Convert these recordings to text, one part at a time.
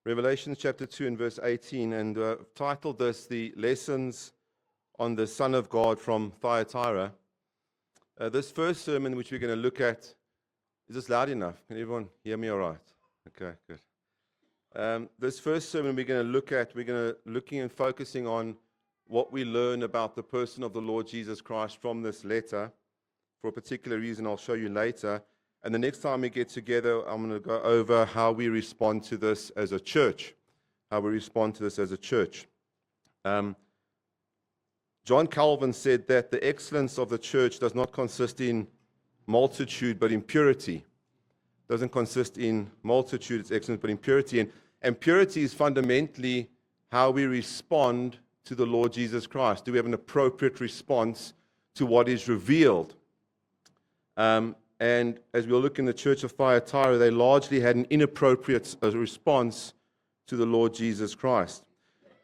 Revelation chapter 2 and verse 18, and titled this, The Lessons on the Son of God from Thyatira. This first sermon which we're going to look at, is this loud enough? Can everyone hear me all right? Okay, good. This first sermon we're going to looking and focusing on what we learn about the person of the Lord Jesus Christ from this letter, for a particular reason I'll show you later. And the next time we get together, I'm going to go over how we respond to this as a church. John Calvin said that the excellence of the church does not consist in multitude, but in purity. It doesn't consist in multitude, it's excellence, but in purity. And purity is fundamentally how we respond to the Lord Jesus Christ. Do we have an appropriate response to what is revealed? And as we'll look in the church of Thyatira, they largely had an inappropriate response to the Lord Jesus Christ.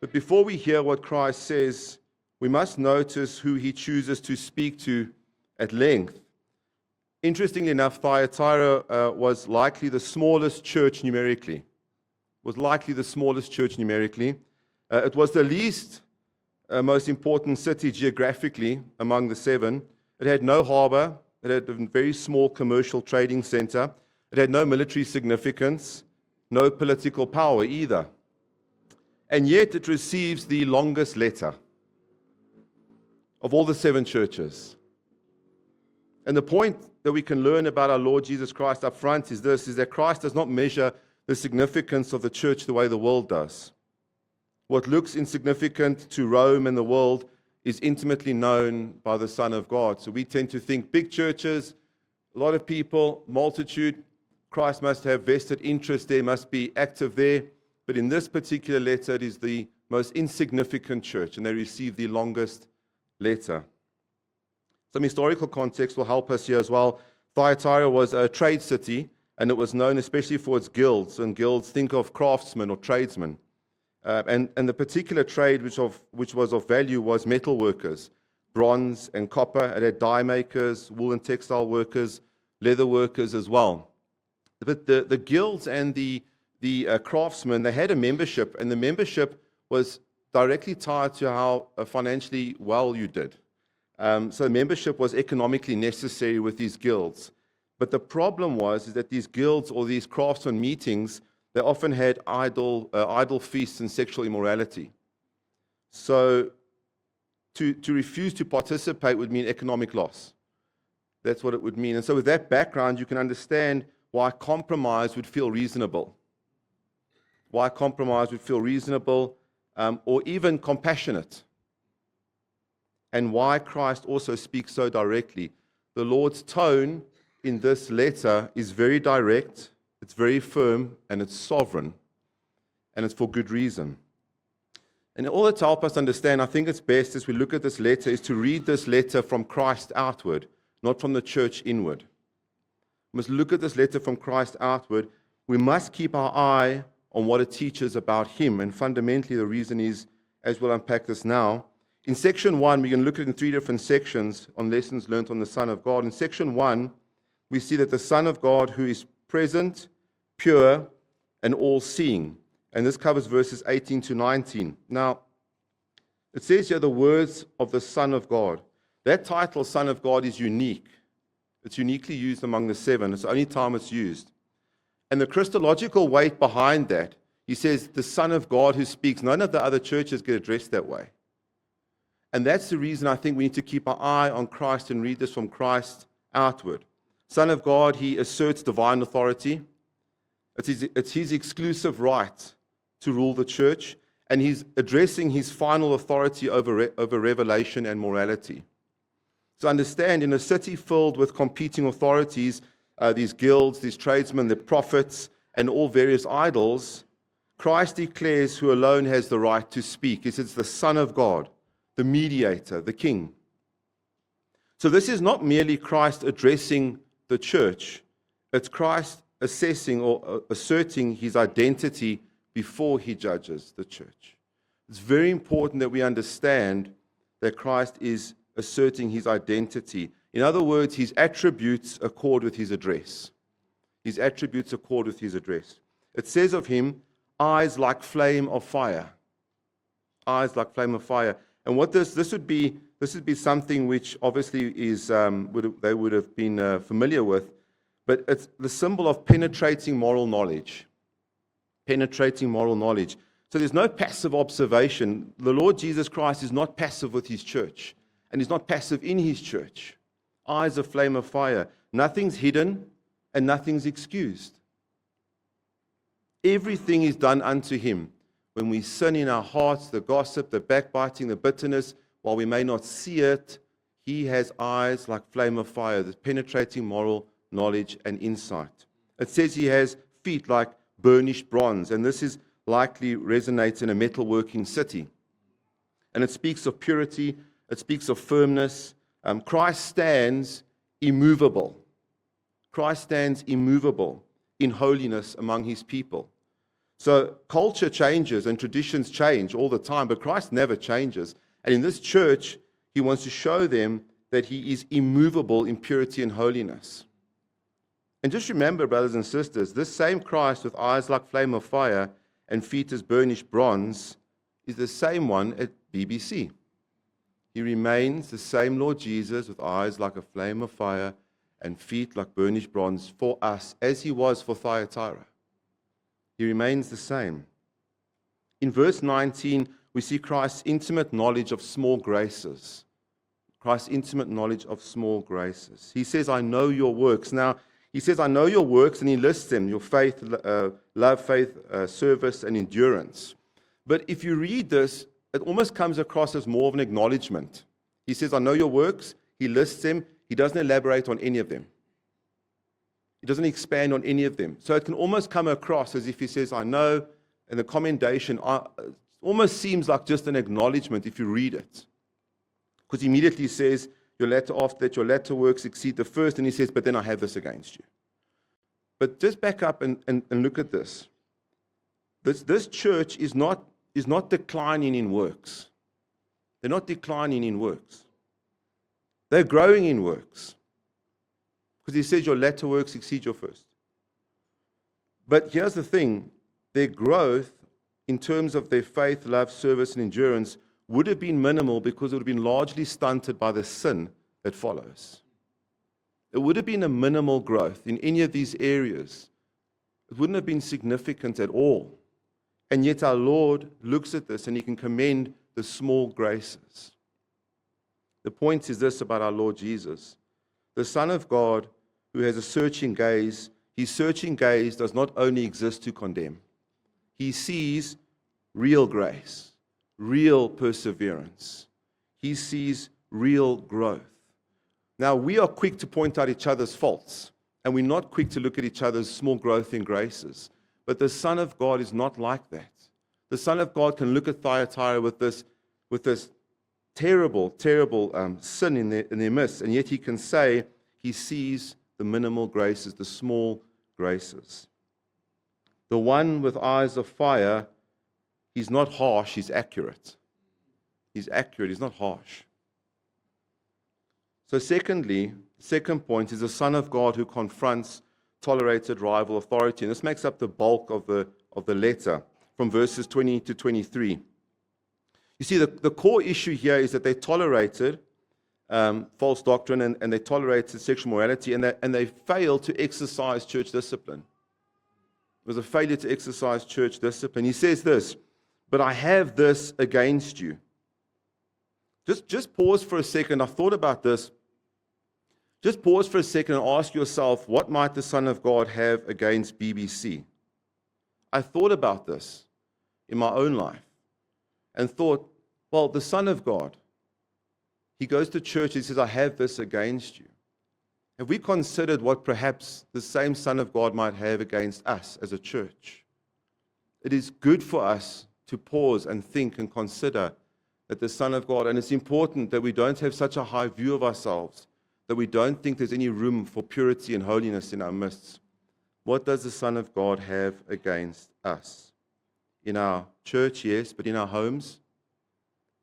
But before we hear what Christ says, we must notice who he chooses to speak to at length. Interestingly enough, Thyatira was likely the smallest church numerically. It was the least most important city geographically among the seven. It had no harbor. It had a very small commercial trading center. It had no military significance, no political power either. And yet it receives the longest letter of all the seven churches. And the point that we can learn about our Lord Jesus Christ up front is that Christ does not measure the significance of the church the way the world does. What looks insignificant to Rome and the world is intimately known by the Son of God. So we tend to think big churches, a lot of people, multitude, Christ must have vested interest there, must be active there. But in this particular letter, it is the most insignificant church, and they receive the longest letter. Some historical context will help us here as well. Thyatira was a trade city, and it was known especially for its guilds. And guilds, think of craftsmen or tradesmen. And the particular trade which was of value was metal workers, bronze and copper. It had dye makers, wool and textile workers, leather workers as well. But the guilds and the craftsmen, they had a membership, and the membership was directly tied to how financially well you did. So membership was economically necessary with these guilds. But the problem was that these guilds or these craftsmen meetings, they often had idle feasts and sexual immorality. So to refuse to participate would mean economic loss. That's what it would mean. And so with that background, you can understand why compromise would feel reasonable. Or even compassionate. And why Christ also speaks so directly. The Lord's tone in this letter is very direct, it's very firm, and it's sovereign. And it's for good reason. And in order to help us understand, I think it's best as we look at this letter is to read this letter from Christ outward, not from the church inward. We must look at this letter from Christ outward. We must keep our eye on what it teaches about him. And fundamentally, the reason is, as we'll unpack this now, in section 1, we're going to look at it in 3 different sections on lessons learned on the Son of God. In section 1, we see that the Son of God, who is present, pure, and all-seeing. And this covers verses 18 to 19. Now, it says here the words of the Son of God. That title, Son of God, is unique. It's uniquely used among the seven. It's the only time it's used. And the Christological weight behind that, he says, the Son of God who speaks. None of the other churches get addressed that way. And that's the reason I think we need to keep our eye on Christ and read this from Christ outward. Son of God, he asserts divine authority. It's his exclusive right to rule the church, and he's addressing his final authority over revelation and morality. So understand, in a city filled with competing authorities, these guilds, these tradesmen, the prophets, and all various idols, Christ declares who alone has the right to speak. He says it's the Son of God, the mediator, the King. So this is not merely Christ addressing the church. It's Christ assessing or asserting his identity before he judges the church. It's very important that we understand that Christ is asserting his identity. In other words, his attributes accord with his address. It says of him, eyes like flame of fire. Eyes like flame of fire. And what this would be something which obviously is they would have been familiar with, but it's the symbol of penetrating moral knowledge. Penetrating moral knowledge. So there's no passive observation. The Lord Jesus Christ is not passive with his church, and he's not passive in his church. Eyes of flame of fire. Nothing's hidden and nothing's excused. Everything is done unto him. When we sin in our hearts, the gossip, the backbiting, the bitterness, while we may not see it, he has eyes like flame of fire, the penetrating moral knowledge and insight. It says he has feet like burnished bronze, and this is likely resonates in a metalworking city. And it speaks of purity, it speaks of firmness. Christ stands immovable. Christ stands immovable in holiness among his people. So culture changes and traditions change all the time, but Christ never changes. And in this church, he wants to show them that he is immovable in purity and holiness. And just remember, brothers and sisters, this same Christ with eyes like flame of fire and feet as burnished bronze is the same one at BBC. He remains the same Lord Jesus with eyes like a flame of fire and feet like burnished bronze for us, as he was for Thyatira. He remains the same. In verse 19, we see Christ's intimate knowledge of small graces. Christ's intimate knowledge of small graces. He says, I know your works. Now, he says, I know your works, and he lists them, your faith, love, faith, service, and endurance. But if you read this, it almost comes across as more of an acknowledgement. He says, I know your works. He lists them. He doesn't elaborate on any of them. He doesn't expand on any of them. So it can almost come across as if he says, I know, and the commendation almost seems like just an acknowledgement if you read it. Because he immediately says, your latter after that, your latter works exceed the first, and he says, but then I have this against you. But just back up and look at this. This church is not declining in works. They're not declining in works. They're growing in works. Because he says your latter works exceed your first. But here's the thing, their growth in terms of their faith, love, service, and endurance would have been minimal because it would have been largely stunted by the sin that follows. It would have been a minimal growth in any of these areas. It wouldn't have been significant at all. And yet our Lord looks at this and he can commend the small graces. The point is this about our Lord Jesus. The Son of God who has a searching gaze, his searching gaze does not only exist to condemn. He sees real grace, real perseverance. He sees real growth. Now, we are quick to point out each other's faults, and we're not quick to look at each other's small growth in graces. But the Son of God is not like that. The Son of God can look at Thyatira with this terrible sin in their midst, and yet he can say he sees the minimal graces, the small graces. The one with eyes of fire, he's not harsh, he's accurate. He's accurate, he's not harsh. So secondly, second point is the Son of God who confronts tolerated rival authority. And this makes up the bulk of the letter from verses 20 to 23. You see, the core issue here is that they tolerated false doctrine and they tolerated sexual morality and they failed to exercise church discipline. It was a failure to exercise church discipline. He says this, but I have this against you. Just pause for a second. I've thought about this. Just pause for a second and ask yourself, what might the Son of God have against BBC? I thought about this in my own life and thought, well, the Son of God, he goes to church and he says, I have this against you. Have we considered what perhaps the same Son of God might have against us as a church? It is good for us to pause and think and consider that the Son of God, and it's important that we don't have such a high view of ourselves, that we don't think there's any room for purity and holiness in our midst. What does the Son of God have against us? In our church, yes, but in our homes,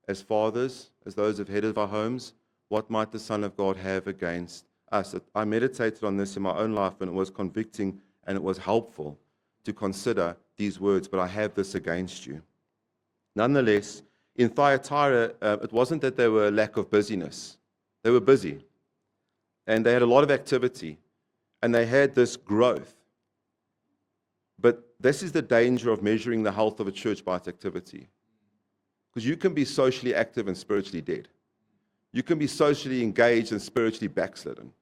as fathers, as those of head of our homes, what might the Son of God have against us? I meditated on this in my own life, and it was convicting and it was helpful to consider these words, but I have this against you. Nonetheless, in Thyatira, it wasn't that they were a lack of busyness. They were busy. And they had a lot of activity. And they had this growth. But this is the danger of measuring the health of a church by its activity. Because you can be socially active and spiritually dead. You can be socially engaged and spiritually backslidden.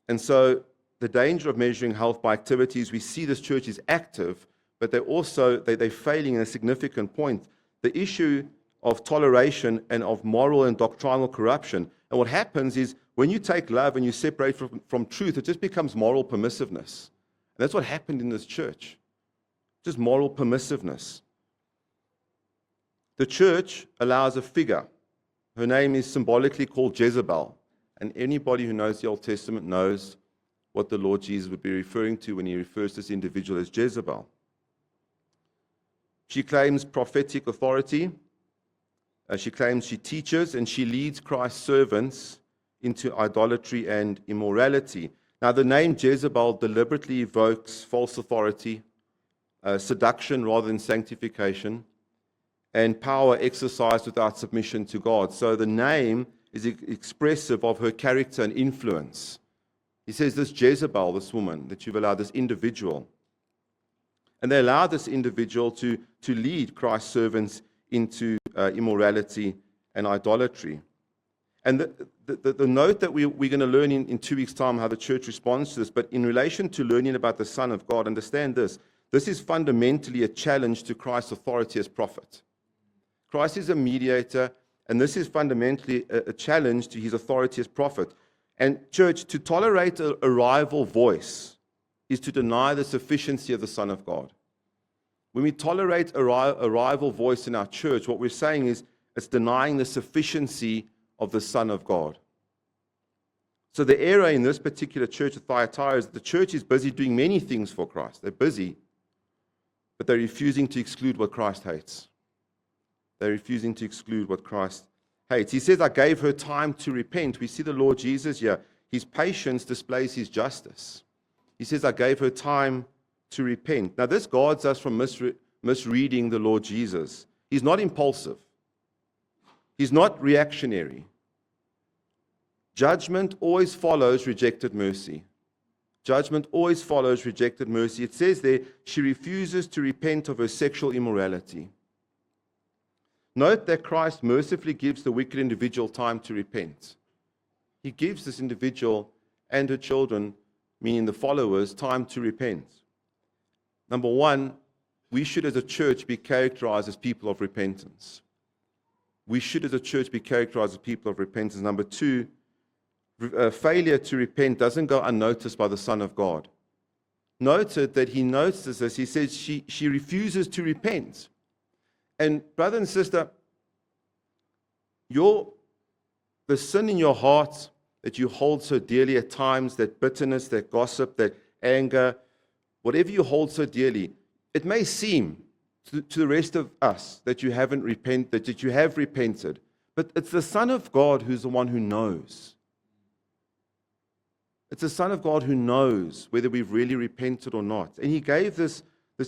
And so the danger of measuring health by activities, we see this church is active, but they're failing in a significant point. The issue of toleration and of moral and doctrinal corruption. And what happens is when you take love and you separate from truth, it just becomes moral permissiveness. And that's what happened in this church. Just moral permissiveness. The church allows a figure. Her name is symbolically called Jezebel. And anybody who knows the Old Testament knows what the Lord Jesus would be referring to when he refers to this individual as Jezebel. She claims prophetic authority. She claims she teaches, and she leads Christ's servants into idolatry and immorality. Now, the name Jezebel deliberately evokes false authority, seduction rather than sanctification, and power exercised without submission to God. So the name is expressive of her character and influence. He says, this Jezebel, this woman that you've allowed, this individual. And they allowed this individual to lead Christ's servants into immorality and idolatry. And the note that we're going to learn in 2 weeks' time how the church responds to this, but in relation to learning about the Son of God, understand this. This is fundamentally a challenge to Christ's authority as prophet. Christ is a mediator, and this is fundamentally a challenge to his authority as prophet. And church, to tolerate a rival voice is to deny the sufficiency of the Son of God. When we tolerate a rival voice in our church, what we're saying is it's denying the sufficiency of the Son of God. So the error in this particular church of Thyatira is that the church is busy doing many things for Christ. They're busy, but they're refusing to exclude what Christ hates. They're refusing to exclude what Christ hates. He says, I gave her time to repent. We see the Lord Jesus here. His patience displays his justice. He says, I gave her time to repent. Now, this guards us from misreading the Lord Jesus. He's not impulsive. He's not reactionary. Judgment always follows rejected mercy. Judgment always follows rejected mercy. It says there, she refuses to repent of her sexual immorality. Note that Christ mercifully gives the wicked individual time to repent. He gives this individual and her children, meaning the followers, time to repent. Number one, we should as a church be characterized as people of repentance. We should as a church be characterized as people of repentance. Number two, failure to repent doesn't go unnoticed by the Son of God. Noted that he notices this. He says she refuses to repent. And brother and sister, the sin in your heart that you hold so dearly at times, that bitterness, that gossip, that anger, whatever you hold so dearly, it may seem to the rest of us that you haven't repented, that you have repented, but it's the Son of God who's the one who knows. It's the Son of God who knows whether we've really repented or not. And he gave this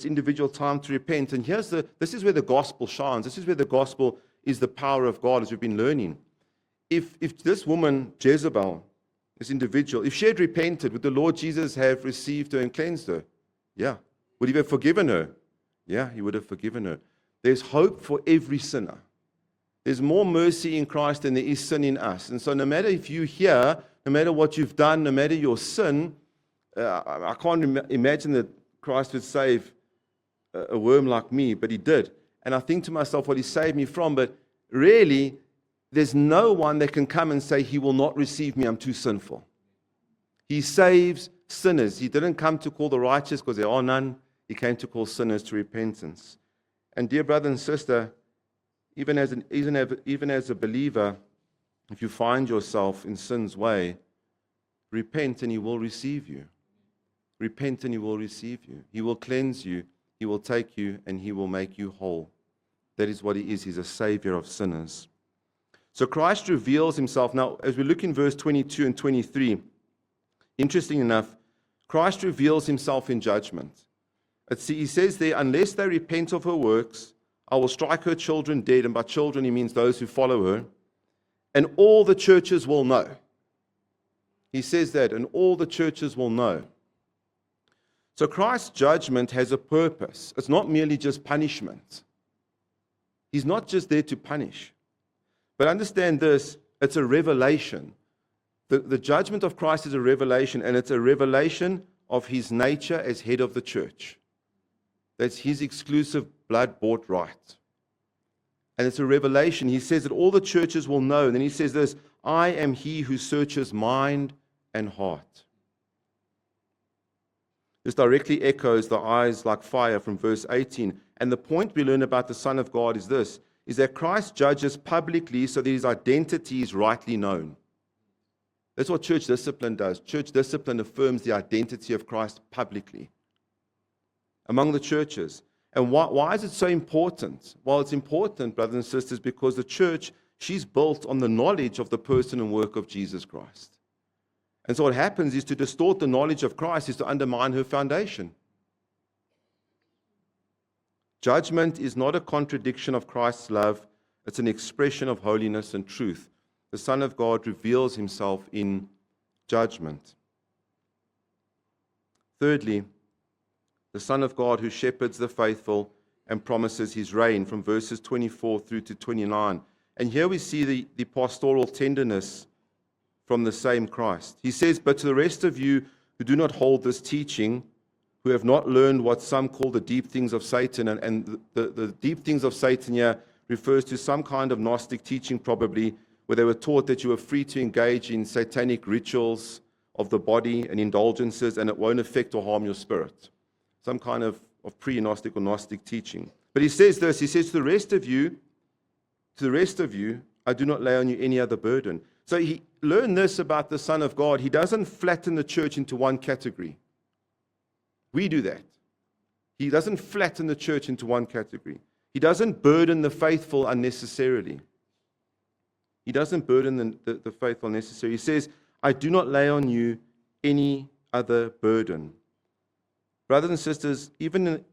individual time to repent. And this is where the gospel shines. This is where the gospel is the power of God, as we've been learning. If this woman, Jezebel, this individual, if she had repented, would the Lord Jesus have received her and cleansed her? Yeah. Would he have forgiven her? Yeah, he would have forgiven her. There's hope for every sinner. There's more mercy in Christ than there is sin in us. And so no matter if you're here, no matter what you've done, no matter your sin, I can't imagine that Christ would save a worm like me, but he did. And I think to myself, what he saved me from, but really, there's no one that can come and say, he will not receive me, I'm too sinful. He saves sinners. He didn't come to call the righteous because there are none. He came to call sinners to repentance. And dear brother and sister, even as a believer, if you find yourself in sin's way, repent and he will receive you. Repent and he will receive you. He will cleanse you. He will take you and he will make you whole. That is what he is. He's a savior of sinners. So Christ reveals himself. Now, as we look in verse 22 and 23, interesting enough, Christ reveals himself in judgment. He says there, unless they repent of her works, I will strike her children dead. And by children, he means those who follow her. And all the churches will know. He says that, and all the churches will know. So Christ's judgment has a purpose. It's not merely just punishment. He's not just there to punish. But understand this, it's a revelation. The judgment of Christ is a revelation, and it's a revelation of his nature as head of the church. That's his exclusive blood-bought right. And it's a revelation. He says that all the churches will know. And then he says this, I am he who searches mind and heart. This directly echoes the eyes like fire from verse 18. And the point we learn about the Son of God is this, is that Christ judges publicly so that his identity is rightly known. That's what church discipline does. Church discipline affirms the identity of Christ publicly among the churches. And why is it so important? Well, it's important, brothers and sisters, because the church, she's built on the knowledge of the person and work of Jesus Christ. And so what happens is to distort the knowledge of Christ is to undermine her foundation. Judgment is not a contradiction of Christ's love. It's an expression of holiness and truth. The Son of God reveals himself in judgment. Thirdly, the Son of God who shepherds the faithful and promises his reign from verses 24 through to 29. And here we see the pastoral tenderness from the same Christ. He says, but to the rest of you who do not hold this teaching, who have not learned what some call the deep things of Satan, and the deep things of Satan here refers to some kind of Gnostic teaching probably, where they were taught that you were free to engage in satanic rituals of the body and indulgences, and it won't affect or harm your spirit. Some kind of pre-Gnostic or Gnostic teaching. But he says this, he says, to the rest of you, I do not lay on you any other burden. So he learned this about the Son of God. He doesn't flatten the church into one category. We do that. He doesn't flatten the church into one category. He doesn't burden the faithful unnecessarily. He doesn't burden the faithful unnecessarily. He says, I do not lay on you any other burden. Brothers and sisters, even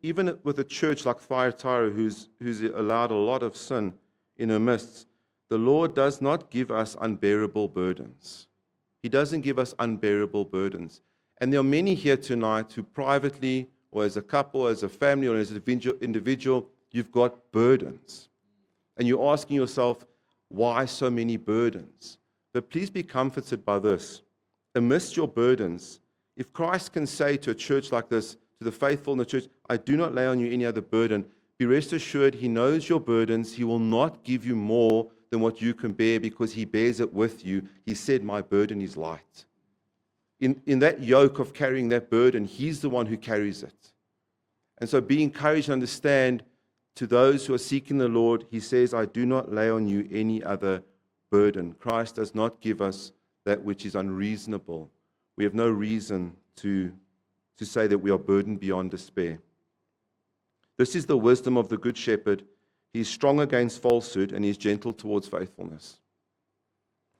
with a church like Thyatira, who's allowed a lot of sin in her midst, the Lord does not give us unbearable burdens. He doesn't give us unbearable burdens. And there are many here tonight who privately, or as a couple, as a family, or as an individual, you've got burdens. And you're asking yourself, why so many burdens? But please be comforted by this. Amidst your burdens, if Christ can say to a church like this, to the faithful in the church, I do not lay on you any other burden, be rest assured he knows your burdens. He will not give you more than what you can bear because he bears it with you. He said, my burden is light. In that yoke of carrying that burden, he's the one who carries it. And so be encouraged and understand, to those who are seeking the Lord, he says, I do not lay on you any other burden. Christ does not give us that which is unreasonable. We have no reason to say that we are burdened beyond despair. This is the wisdom of the Good Shepherd. He is strong against falsehood and he is gentle towards faithfulness.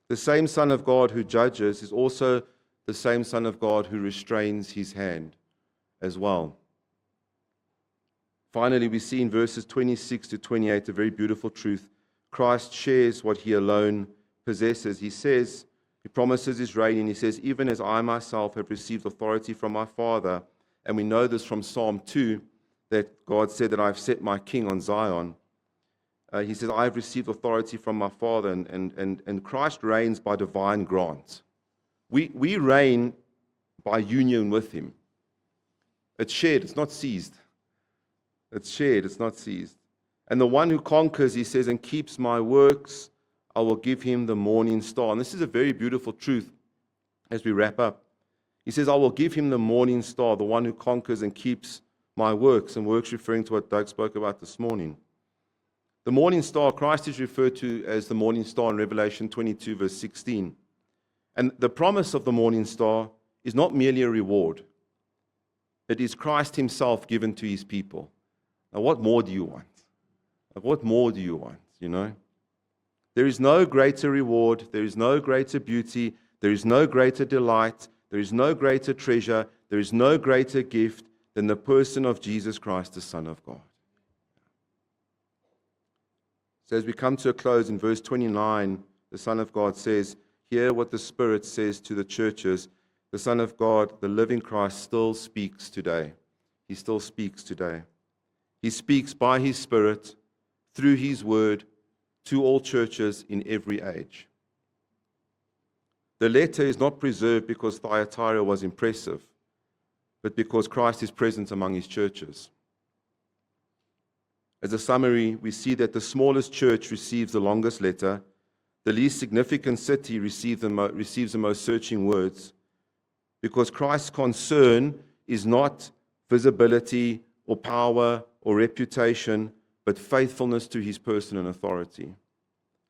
The same Son of God who judges is also the same Son of God who restrains his hand as well. Finally, we see in verses 26 to 28 a very beautiful truth. Christ shares what he alone possesses. He says, he promises his reign, and he says, even as I myself have received authority from my Father, and we know this from Psalm 2, that God said that I've set my king on Zion. He says, I have received authority from my Father, and Christ reigns by divine grant. We reign by union with him. It's shared, it's not seized. It's shared, it's not seized. And the one who conquers, he says, and keeps my works, I will give him the morning star. And this is a very beautiful truth as we wrap up. He says, I will give him the morning star, the one who conquers and keeps my works. And works referring to what Doug spoke about this morning. The morning star, Christ is referred to as the morning star in Revelation 22, verse 16. And the promise of the morning star is not merely a reward. It is Christ himself given to his people. Now, what more do you want? What more do you want, you know? There is no greater reward. There is no greater beauty. There is no greater delight. There is no greater treasure. There is no greater gift than the person of Jesus Christ, the Son of God. So as we come to a close in verse 29, the Son of God says, hear what the Spirit says to the churches. The Son of God, the living Christ, still speaks today. He still speaks today. He speaks by His Spirit, through His Word, to all churches in every age. The letter is not preserved because Thyatira was impressive, but because Christ is present among His churches. As a summary, we see that the smallest church receives the longest letter, the least significant city receives the most searching words, because Christ's concern is not visibility or power or reputation, but faithfulness to His person and authority.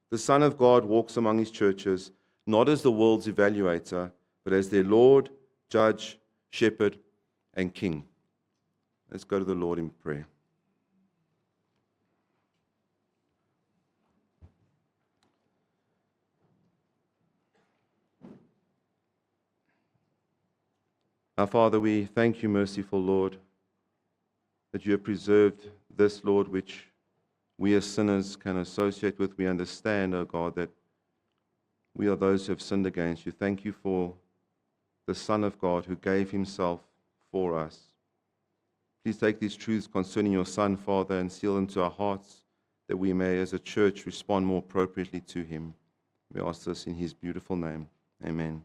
The Son of God walks among His churches, not as the world's evaluator, but as their Lord, Judge, Shepherd, and King. Let's go to the Lord in prayer. Our Father, we thank You, merciful Lord, that You have preserved this, Lord, which we as sinners can associate with. We understand, O God, that we are those who have sinned against You. Thank You for the Son of God who gave Himself for us. Please take these truths concerning Your Son, Father, and seal them to our hearts, that we may, as a church, respond more appropriately to Him. We ask this in His beautiful name. Amen.